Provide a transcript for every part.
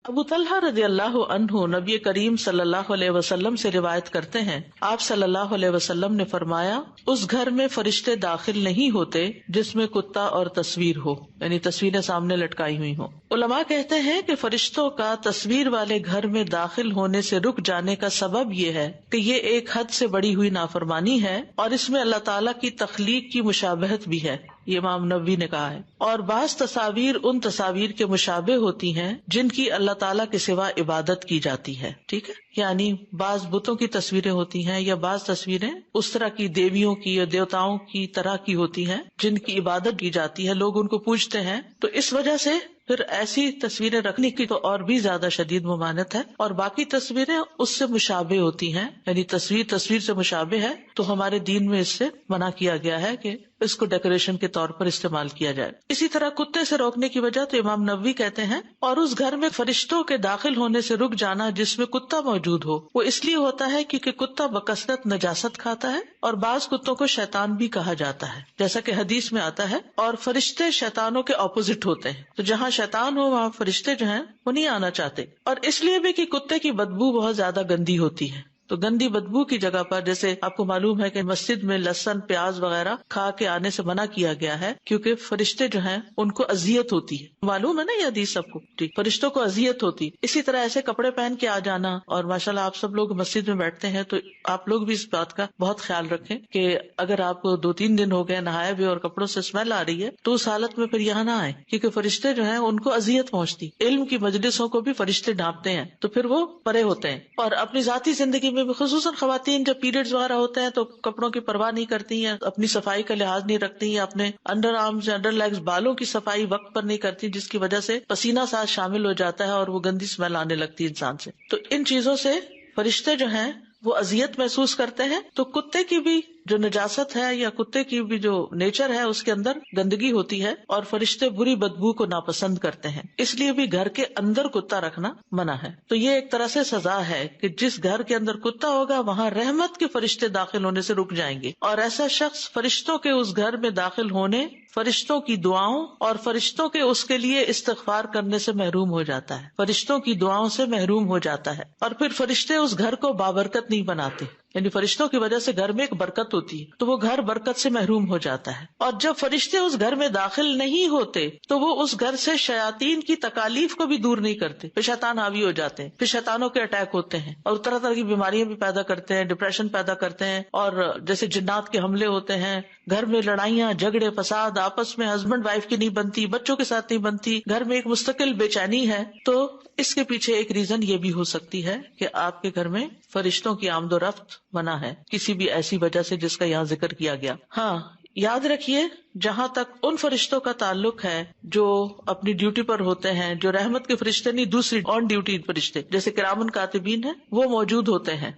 ابو طلحہ رضی اللہ عنہ نبی کریم صلی اللہ علیہ وسلم سے روایت کرتے ہیں، آپ صلی اللہ علیہ وسلم نے فرمایا، اس گھر میں فرشتے داخل نہیں ہوتے جس میں کتا اور تصویر ہو، یعنی تصویریں سامنے لٹکائی ہوئی ہوں۔ علماء کہتے ہیں کہ فرشتوں کا تصویر والے گھر میں داخل ہونے سے رک جانے کا سبب یہ ہے کہ یہ ایک حد سے بڑی ہوئی نافرمانی ہے اور اس میں اللہ تعالیٰ کی تخلیق کی مشابہت بھی ہے، یہ امام نووی نے کہا ہے۔ اور بعض تصاویر ان تصاویر کے مشابہ ہوتی ہیں جن کی اللہ تعالیٰ کے سوا عبادت کی جاتی ہے، ٹھیک ہے، یعنی بعض بتوں کی تصویریں ہوتی ہیں یا بعض تصویریں اس طرح کی دیویوں کی یا دیوتاؤں کی طرح کی ہوتی ہیں جن کی عبادت کی جاتی ہے، لوگ ان کو پوجتے ہیں، تو اس وجہ سے پھر ایسی تصویریں رکھنے کی تو اور بھی زیادہ شدید ممانعت ہے۔ اور باقی تصویریں اس سے مشابہ ہوتی ہیں، یعنی تصویر سے مشابہ ہے، تو ہمارے دین میں اس سے منع کیا گیا ہے کہ اس کو ڈیکوریشن کے طور پر استعمال کیا جائے۔ اسی طرح کتے سے روکنے کی وجہ تو امام نووی کہتے ہیں، اور اس گھر میں فرشتوں کے داخل ہونے سے رک جانا جس میں کتا موجود ہو، وہ اس لیے ہوتا ہے کیونکہ کتا بکثرت نجاست کھاتا ہے، اور بعض کتوں کو شیطان بھی کہا جاتا ہے، جیسا کہ حدیث میں آتا ہے، اور فرشتے شیطانوں کے اپوزٹ ہوتے ہیں، تو جہاں شیطان ہو وہاں فرشتے جو ہیں وہ نہیں آنا چاہتے۔ اور اس لیے بھی کہ کتے کی بدبو بہت زیادہ گندی ہوتی ہے، تو گندی بدبو کی جگہ پر، جیسے آپ کو معلوم ہے کہ مسجد میں لہسن پیاز وغیرہ کھا کے آنے سے منع کیا گیا ہے کیونکہ فرشتے جو ہیں ان کو اذیت ہوتی ہے، معلوم ہے نا یہ حدیث سب کو، ٹھیک، فرشتوں کو اذیت ہوتی۔ اسی طرح ایسے کپڑے پہن کے آ جانا، اور ماشاءاللہ آپ سب لوگ مسجد میں بیٹھتے ہیں تو آپ لوگ بھی اس بات کا بہت خیال رکھیں کہ اگر آپ کو 2-3 دن ہو گئے نہائے بھی اور کپڑوں سے اسمیل آ رہی ہے تو اس حالت میں پھر یہاں نہ آئے، کیونکہ فرشتے جو ہیں ان کو اذیت پہنچتی، علم کی مجلسوں کو بھی فرشتے ڈھانپتے ہیں تو پھر وہ پرے ہوتے ہیں۔ اور اپنی ذاتی زندگی میں بھی خصوصاً خواتین جب پیریڈز وغیرہ ہوتے ہیں تو کپڑوں کی پرواہ نہیں کرتی ہیں، اپنی صفائی کا لحاظ نہیں رکھتی ہیں، اپنے انڈر آرمز انڈر لیگز بالوں کی صفائی وقت پر نہیں کرتی، جس کی وجہ سے پسینہ ساتھ شامل ہو جاتا ہے اور وہ گندی اسمیل آنے لگتی ہے انسان سے۔ تو ان چیزوں سے فرشتے جو ہیں وہ اذیت محسوس کرتے ہیں، تو کتے کی بھی جو نجاست ہے یا کتے کی بھی جو نیچر ہے اس کے اندر گندگی ہوتی ہے، اور فرشتے بری بدبو کو ناپسند کرتے ہیں، اس لیے بھی گھر کے اندر کتا رکھنا منع ہے۔ تو یہ ایک طرح سے سزا ہے کہ جس گھر کے اندر کتا ہوگا وہاں رحمت کے فرشتے داخل ہونے سے رک جائیں گے، اور ایسا شخص فرشتوں کے اس گھر میں داخل ہونے، فرشتوں کی دعاؤں اور فرشتوں کے اس کے لیے استغفار کرنے سے محروم ہو جاتا ہے، فرشتوں کی دعاؤں سے محروم ہو جاتا ہے، اور پھر فرشتے اس گھر کو بابرکت نہیں بناتے، یعنی فرشتوں کی وجہ سے گھر میں ایک برکت ہوتی ہے تو وہ گھر برکت سے محروم ہو جاتا ہے۔ اور جب فرشتے اس گھر میں داخل نہیں ہوتے تو وہ اس گھر سے شیاطین کی تکالیف کو بھی دور نہیں کرتے، پھر شیطان حاوی ہو جاتے ہیں، پھر شیطانوں کے اٹیک ہوتے ہیں اور طرح طرح کی بیماریاں بھی پیدا کرتے ہیں، ڈپریشن پیدا کرتے ہیں، اور جیسے جنات کے حملے ہوتے ہیں، گھر میں لڑائیاں جھگڑے فساد، آپس میں ہسبینڈ وائف کی نہیں بنتی، بچوں کے ساتھ نہیں بنتی، گھر میں ایک مستقل بے چینی ہے۔ تو اس کے پیچھے ایک ریزن یہ بھی ہو سکتی ہے کہ آپ کے گھر میں فرشتوں کی آمد و رفت منع ہے کسی بھی ایسی وجہ سے جس کا یہاں ذکر کیا گیا۔ ہاں یاد رکھیے، جہاں تک ان فرشتوں کا تعلق ہے جو اپنی ڈیوٹی پر ہوتے ہیں، جو رحمت کے فرشتے نہیں، دوسری آن ڈیوٹی فرشتے جیسے کرامن کاتبین ہیں، وہ موجود ہوتے ہیں،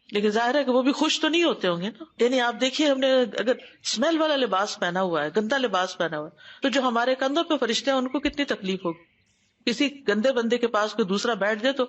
لیکن ظاہر ہے کہ وہ بھی خوش تو نہیں ہوتے ہوں گے نا۔ یعنی آپ دیکھیے، ہم نے اگر اسمیل والا لباس پہنا ہوا ہے، گندا لباس پہنا ہوا ہے، تو جو ہمارے کندھوں پہ فرشتے ہیں ان کو کتنی تکلیف ہوگی۔ کسی گندے بندے کے پاس کوئی دوسرا بیٹھ جائے تو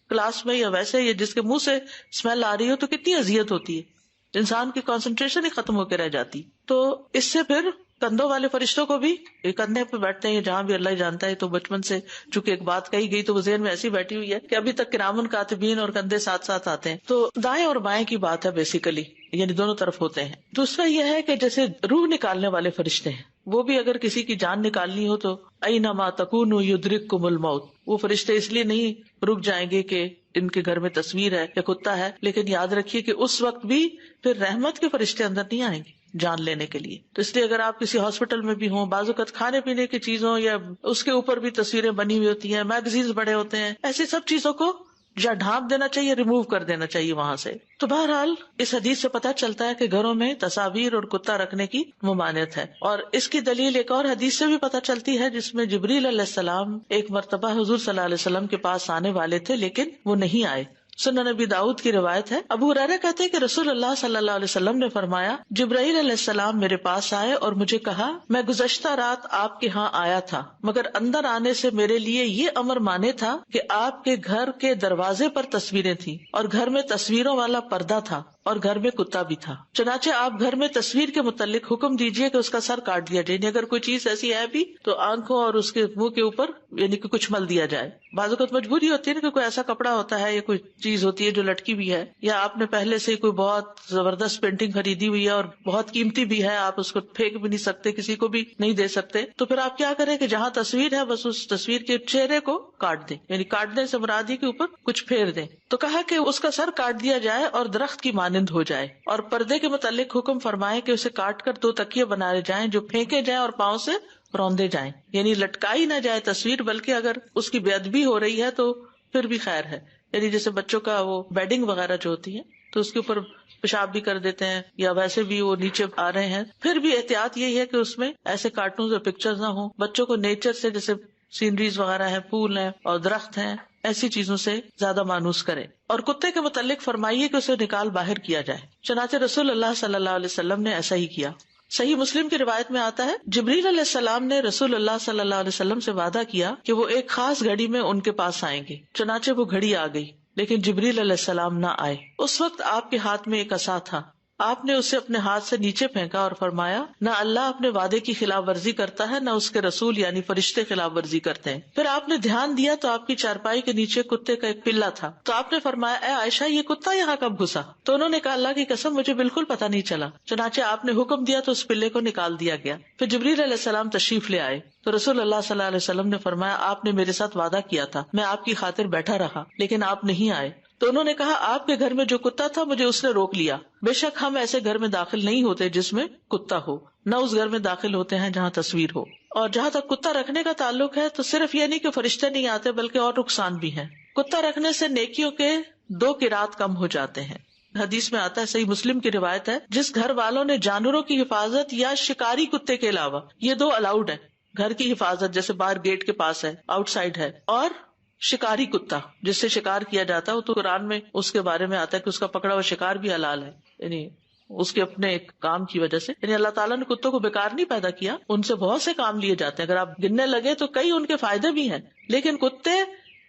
کلاس میں یا ویسے، یا جس کے منہ سے اسمیل آ رہی ہو تو کتنی اذیت ہوتی ہے، انسان کی کنسنٹریشن ہی ختم ہو کے رہ جاتی۔ تو اس سے پھر کندھوں والے فرشتوں کو بھی، کندھے پہ بیٹھتے ہیں جہاں بھی اللہ ہی جانتا ہے، تو بچپن سے چونکہ ایک بات کہی گئی تو وہ ذہن میں ایسی بیٹھی ہوئی ہے کہ ابھی تک کرامن کاتبین اور کندھے ساتھ ساتھ آتے ہیں۔ تو دائیں اور بائیں کی بات ہے بیسیکلی، یعنی دونوں طرف ہوتے ہیں۔ دوسرا یہ ہے کہ جیسے روح نکالنے والے فرشتے ہیں، وہ بھی اگر کسی کی جان نکالنی ہو تو اینما تکونوا یدرککم الموت، وہ فرشتے اس لیے نہیں رک جائیں گے کہ ان کے گھر میں تصویر ہے یا کتا ہے، لیکن یاد رکھیے کہ اس وقت بھی پھر رحمت کے فرشتے اندر نہیں آئیں گے جان لینے کے لیے۔ تو اس لیے اگر آپ کسی ہاسپٹل میں بھی ہوں، بعض اوقات کھانے پینے کی چیزوں یا اس کے اوپر بھی تصویریں بنی ہوئی ہوتی ہیں، میگزینز بڑے ہوتے ہیں، ایسی سب چیزوں کو یا ڈھانپ دینا چاہیے، ریموو کر دینا چاہیے وہاں سے۔ تو بہرحال اس حدیث سے پتہ چلتا ہے کہ گھروں میں تصاویر اور کتا رکھنے کی ممانعت ہے، اور اس کی دلیل ایک اور حدیث سے بھی پتہ چلتی ہے جس میں جبریل علیہ السلام ایک مرتبہ حضور صلی اللہ علیہ وسلم کے پاس آنے والے تھے لیکن وہ نہیں آئے۔ سنن نبی داؤد کی روایت ہے، ابو ہریرہ کہتے ہیں کہ رسول اللہ صلی اللہ علیہ وسلم نے فرمایا، جبرائیل علیہ السلام میرے پاس آئے اور مجھے کہا، میں گزشتہ رات آپ کے ہاں آیا تھا، مگر اندر آنے سے میرے لیے یہ امر مانے تھا کہ آپ کے گھر کے دروازے پر تصویریں تھیں اور گھر میں تصویروں والا پردہ تھا، اور گھر میں کتا بھی تھا. چنانچہ آپ گھر میں تصویر کے متعلق حکم دیجئے کہ اس کا سر کاٹ دیا جائے. اگر کوئی چیز ایسی ہے بھی تو آنکھوں اور اس کے منہ کے اوپر یعنی کہ کچھ مل دیا جائے. بعض اوقات مجبوری ہوتی ہے نا کہ کوئی ایسا کپڑا ہوتا ہے یا کوئی چیز ہوتی ہے جو لٹکی بھی ہے, یا آپ نے پہلے سے کوئی بہت زبردست پینٹنگ خریدی ہوئی ہے اور بہت قیمتی بھی ہے, آپ اس کو پھینک بھی نہیں سکتے, کسی کو بھی نہیں دے سکتے, تو پھر آپ کیا کریں کہ جہاں تصویر ہے بس اس تصویر کے چہرے کو کاٹ دیں. یعنی کاٹنے سے مراد کے اوپر کچھ پھیر دیں. تو کہا کہ اس کا سر کاٹ دیا جائے اور درخت کی مانند ہو جائے. اور پردے کے متعلق حکم فرمائے کہ اسے کاٹ کر 2 تکیے بنائے جائیں جو پھینکے جائیں اور پاؤں سے روندے جائیں. یعنی لٹکائی نہ جائے تصویر, بلکہ اگر اس کی بے ادبی ہو رہی ہے تو پھر بھی خیر ہے. یعنی جیسے بچوں کا وہ بیڈنگ وغیرہ جو ہوتی ہے تو اس کے اوپر پیشاب بھی کر دیتے ہیں, یا ویسے بھی وہ نیچے آ رہے ہیں, پھر بھی احتیاط یہی ہے کہ اس میں ایسے کارٹونز اور پکچرز نہ ہوں. بچوں کو نیچر سے, جیسے سینریز وغیرہ ہیں, پھول ہیں اور درخت ہیں, ایسی چیزوں سے زیادہ مانوس کرے. اور کتے کے متعلق فرمائیے کہ اسے نکال باہر کیا جائے. چنانچہ رسول اللہ صلی اللہ علیہ وسلم نے ایسا ہی کیا. صحیح مسلم کی روایت میں آتا ہے, جبریل علیہ السلام نے رسول اللہ صلی اللہ علیہ وسلم سے وعدہ کیا کہ وہ ایک خاص گھڑی میں ان کے پاس آئیں گے. چنانچہ وہ گھڑی آ گئی, لیکن جبریل علیہ السلام نہ آئے. اس وقت آپ کے ہاتھ میں ایک عصا تھا. آپ نے اسے اپنے ہاتھ سے نیچے پھینکا اور فرمایا, نہ اللہ اپنے وعدے کی خلاف ورزی کرتا ہے, نہ اس کے رسول یعنی فرشتے خلاف ورزی کرتے ہیں. پھر آپ نے دھیان دیا تو آپ کی چارپائی کے نیچے کتے کا ایک پلہ تھا. تو آپ نے فرمایا, اے عائشہ, یہ کتا یہاں کب گھسا؟ تو انہوں نے کہا, اللہ کی قسم مجھے بالکل پتہ نہیں چلا. چنانچہ آپ نے حکم دیا تو اس پلے کو نکال دیا گیا. پھر جبریل علیہ السلام تشریف لے آئے تو رسول اللہ صلی اللہ علیہ وسلم نے فرمایا, آپ نے میرے ساتھ وعدہ کیا تھا, میں آپ کی خاطر بیٹھا رہا, لیکن آپ نہیں آئے. تو انہوں نے کہا, آپ کے گھر میں جو کتا تھا مجھے اس نے روک لیا. بے شک ہم ایسے گھر میں داخل نہیں ہوتے جس میں کتا ہو, نہ اس گھر میں داخل ہوتے ہیں جہاں تصویر ہو. اور جہاں تک کتا رکھنے کا تعلق ہے تو صرف یہ نہیں کہ فرشتے نہیں آتے, بلکہ اور نقصان بھی ہیں. کتا رکھنے سے نیکیوں کے 2 قرات کم ہو جاتے ہیں. حدیث میں آتا ہے, صحیح مسلم کی روایت ہے, جس گھر والوں نے جانوروں کی حفاظت یا شکاری کتے کے علاوہ, یہ 2 الاؤڈ ہے, گھر کی حفاظت جیسے باہر گیٹ کے پاس ہے, آؤٹ سائڈ ہے, اور شکاری کتا جس سے شکار کیا جاتا ہے, تو قرآن میں اس کے بارے میں آتا ہے کہ اس کا پکڑا ہوا شکار بھی حلال ہے. یعنی اس کے اپنے ایک کام کی وجہ سے, یعنی اللہ تعالیٰ نے کتوں کو بیکار نہیں پیدا کیا, ان سے بہت سے کام لیے جاتے ہیں. اگر آپ گننے لگے تو کئی ان کے فائدے بھی ہیں, لیکن کتے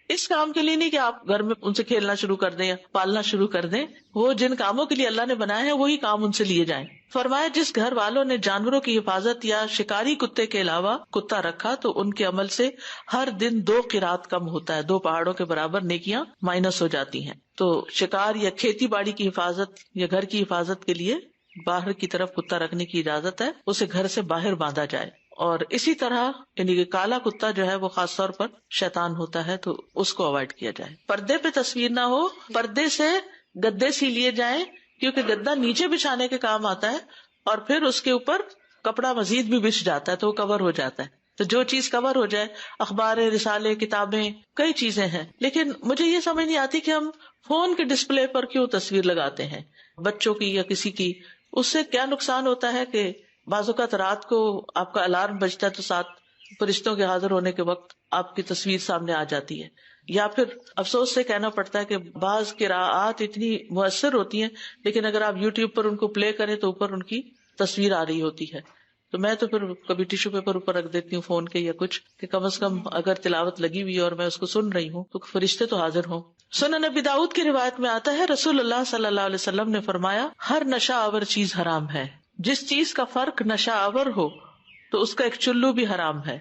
اس کام کے لیے نہیں کہ آپ گھر میں ان سے کھیلنا شروع کر دیں یا پالنا شروع کر دیں. وہ جن کاموں کے لیے اللہ نے بنائے ہیں وہی کام ان سے لیے جائیں. فرمایا, جس گھر والوں نے جانوروں کی حفاظت یا شکاری کتے کے علاوہ کتا رکھا تو ان کے عمل سے ہر دن 2 قرات کم ہوتا ہے, 2 پہاڑوں کے برابر نیکیاں مائنس ہو جاتی ہیں. تو شکار یا کھیتی باڑی کی حفاظت یا گھر کی حفاظت کے لیے باہر کی طرف کتا رکھنے کی اجازت ہے, اسے گھر سے باہر باندھا جائے. اور اسی طرح یعنی کہ کالا کتا جو ہے وہ خاص طور پر شیطان ہوتا ہے, تو اس کو اوائڈ کیا جائے. پردے پہ تصویر نہ ہو, پردے سے گدے سی لیے جائیں, کیونکہ گدا نیچے بچھانے کے کام آتا ہے اور پھر اس کے اوپر کپڑا مزید بھی بچھ جاتا ہے تو وہ کور ہو جاتا ہے. تو جو چیز کور ہو جائے, اخبار, رسالے, کتابیں, کئی چیزیں ہیں. لیکن مجھے یہ سمجھ نہیں آتی کہ ہم فون کے ڈسپلے پر کیوں تصویر لگاتے ہیں بچوں کی یا کسی کی. اس سے کیا نقصان ہوتا ہے کہ بعض اوقات رات کو آپ کا الارم بجتا ہے تو ساتھ فرشتوں کے حاضر ہونے کے وقت آپ کی تصویر سامنے آ جاتی ہے. یا پھر افسوس سے کہنا پڑتا ہے کہ بعض قراءات اتنی مؤثر ہوتی ہیں, لیکن اگر آپ یوٹیوب پر ان کو پلے کریں تو اوپر ان کی تصویر آ رہی ہوتی ہے. تو میں تو پھر کبھی ٹیشو پیپر اوپر رکھ دیتی ہوں فون کے یا کچھ, کہ کم از کم اگر تلاوت لگی ہوئی اور میں اس کو سن رہی ہوں تو فرشتے تو حاضر ہوں. سنن ابی داؤد کی روایت میں آتا ہے, رسول اللہ صلی اللہ علیہ وسلم نے فرمایا, ہر نشہ آور چیز حرام ہے. جس چیز کا فرق نشہ آور ہو تو اس کا ایک چلو بھی حرام ہے.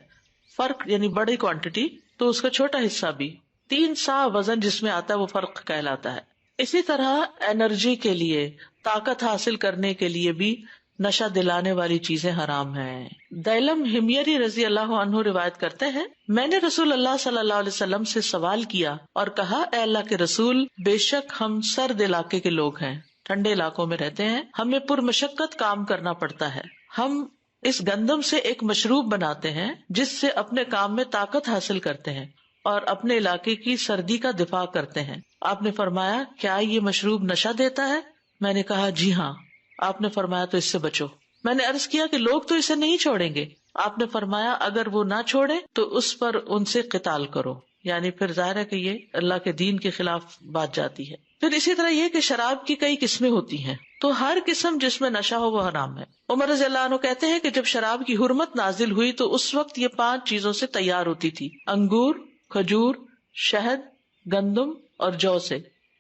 فرق یعنی بڑی کوانٹٹی تو اس کا چھوٹا حصہ بھی. 3 سا وزن جس میں آتا ہے وہ فرق کہلاتا ہے. اسی طرح انرجی کے لیے, طاقت حاصل کرنے کے لیے بھی نشہ دلانے والی چیزیں حرام ہیں. دیلم ہمیری رضی اللہ عنہ روایت کرتے ہیں, میں نے رسول اللہ صلی اللہ علیہ وسلم سے سوال کیا اور کہا, اے اللہ کے رسول, بے شک ہم سرد علاقے کے لوگ ہیں, ٹھنڈے علاقوں میں رہتے ہیں, ہمیں پرمشقت کام کرنا پڑتا ہے. ہم اس گندم سے ایک مشروب بناتے ہیں جس سے اپنے کام میں طاقت حاصل کرتے ہیں اور اپنے علاقے کی سردی کا دفاع کرتے ہیں. آپ نے فرمایا, کیا یہ مشروب نشہ دیتا ہے؟ میں نے کہا, جی ہاں. آپ نے فرمایا, تو اس سے بچو. میں نے عرض کیا کہ لوگ تو اسے نہیں چھوڑیں گے. آپ نے فرمایا, اگر وہ نہ چھوڑے تو اس پر ان سے قتال کرو. یعنی پھر ظاہر ہے کہ یہ اللہ کے دین کے خلاف بات جاتی ہے. پھر اسی طرح یہ کہ شراب کی کئی قسمیں ہوتی ہیں, تو ہر قسم جس میں نشہ ہو وہ حرام ہے. عمر رضی اللہ عنہ کہتے ہیں کہ جب شراب کی حرمت نازل ہوئی تو اس وقت یہ 5 چیزوں سے تیار ہوتی تھی, انگور, کھجور, شہد, گندم اور جو سے.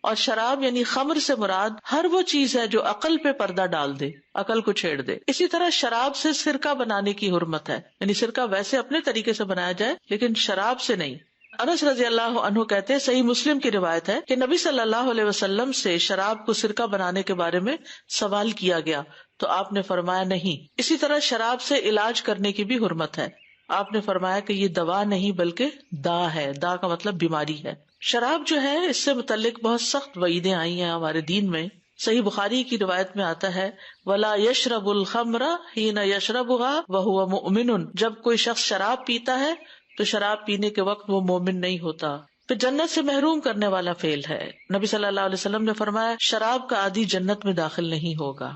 اور شراب یعنی خمر سے مراد ہر وہ چیز ہے جو عقل پہ پردہ ڈال دے، عقل کو چھیڑ دے. اسی طرح شراب سے سرکہ بنانے کی حرمت ہے، یعنی سرکہ ویسے اپنے طریقے سے بنایا جائے لیکن شراب سے نہیں. انس رضی اللہ عنہ کہتے ہیں، صحیح مسلم کی روایت ہے کہ نبی صلی اللہ علیہ وسلم سے شراب کو سرکہ بنانے کے بارے میں سوال کیا گیا تو آپ نے فرمایا نہیں. اسی طرح شراب سے علاج کرنے کی بھی حرمت ہے. آپ نے فرمایا کہ یہ دوا نہیں بلکہ دا ہے. دا کا مطلب بیماری ہے. شراب جو ہے اس سے متعلق بہت سخت وعیدیں آئی ہیں ہمارے دین میں. صحیح بخاری کی روایت میں آتا ہے، وَلَا يَشْرَبُ الْخَمْرَ حِينَ يَشْرَبُهَا وَهُوَ مُؤْمِنٌ، جب کوئی شخص شراب پیتا ہے تو شراب پینے کے وقت وہ مومن نہیں ہوتا. پھر جنت سے محروم کرنے والا فعل ہے. نبی صلی اللہ علیہ وسلم نے فرمایا شراب کا عادی جنت میں داخل نہیں ہوگا.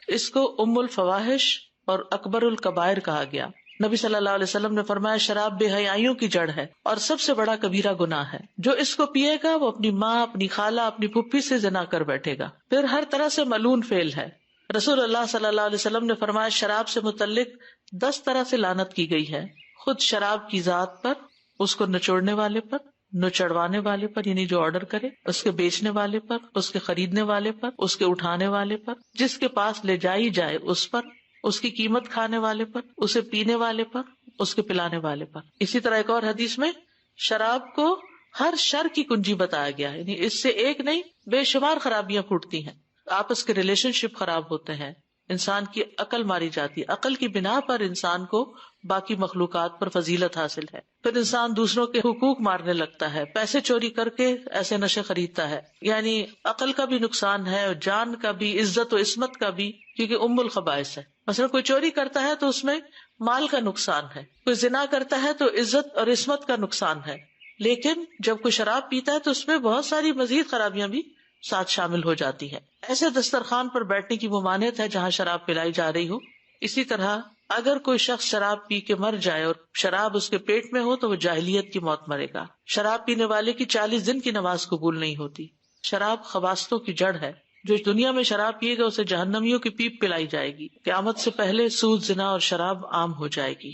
اس کو ام الفواحش اور اکبر الکبائر کہا گیا. نبی صلی اللہ علیہ وسلم نے فرمایا شراب بے حیائیوں کی جڑ ہے اور سب سے بڑا کبیرہ گناہ ہے. جو اس کو پیے گا وہ اپنی ماں، اپنی خالہ، اپنی پھپھی سے زنا کر بیٹھے گا. پھر ہر طرح سے ملعون فعل ہے. رسول اللہ صلی اللہ علیہ وسلم نے فرمایا شراب سے متعلق 10 طرح سے لعنت کی گئی ہے. خود شراب کی ذات پر، اس کو نچوڑنے والے پر، نچڑوانے والے پر یعنی جو آرڈر کرے، اس کے بیچنے والے پر، اس کے خریدنے والے پر، اس کے اٹھانے والے پر، جس کے پاس لے جائی جائے اس پر، اس کی قیمت کھانے والے پر، اسے پینے والے پر، اس کے پلانے والے پر. اسی طرح ایک اور حدیث میں شراب کو ہر شر کی کنجی بتایا گیا، یعنی اس سے ایک نہیں بے شمار خرابیاں پھوٹتی ہیں. آپس کے ریلیشن شپ خراب ہوتے ہیں، انسان کی عقل ماری جاتی ہے. عقل کی بنا پر انسان کو باقی مخلوقات پر فضیلت حاصل ہے. پھر انسان دوسروں کے حقوق مارنے لگتا ہے، پیسے چوری کر کے ایسے نشے خریدتا ہے. یعنی عقل کا بھی نقصان ہے، جان کا بھی، عزت و عصمت کا بھی، کیونکہ ام الخبائث ہے. مثلا کوئی چوری کرتا ہے تو اس میں مال کا نقصان ہے، کوئی زنا کرتا ہے تو عزت اور عصمت کا نقصان ہے. لیکن جب کوئی شراب پیتا ہے تو اس میں بہت ساری مزید خرابیاں بھی ساتھ شامل ہو جاتی ہے. ایسے دسترخوان پر بیٹھنے کی ممانعت ہے جہاں شراب پلائی جا رہی ہو. اسی طرح اگر کوئی شخص شراب پی کے مر جائے اور شراب اس کے پیٹ میں ہو تو وہ جاہلیت کی موت مرے گا. شراب پینے والے کی 40 دن کی نماز قبول نہیں ہوتی. شراب خباثتوں کی جڑ ہے. جو دنیا میں شراب پیے گا اسے جہنمیوں کی پیپ پلائی جائے گی. قیامت سے پہلے سود، زنا اور شراب عام ہو جائے گی.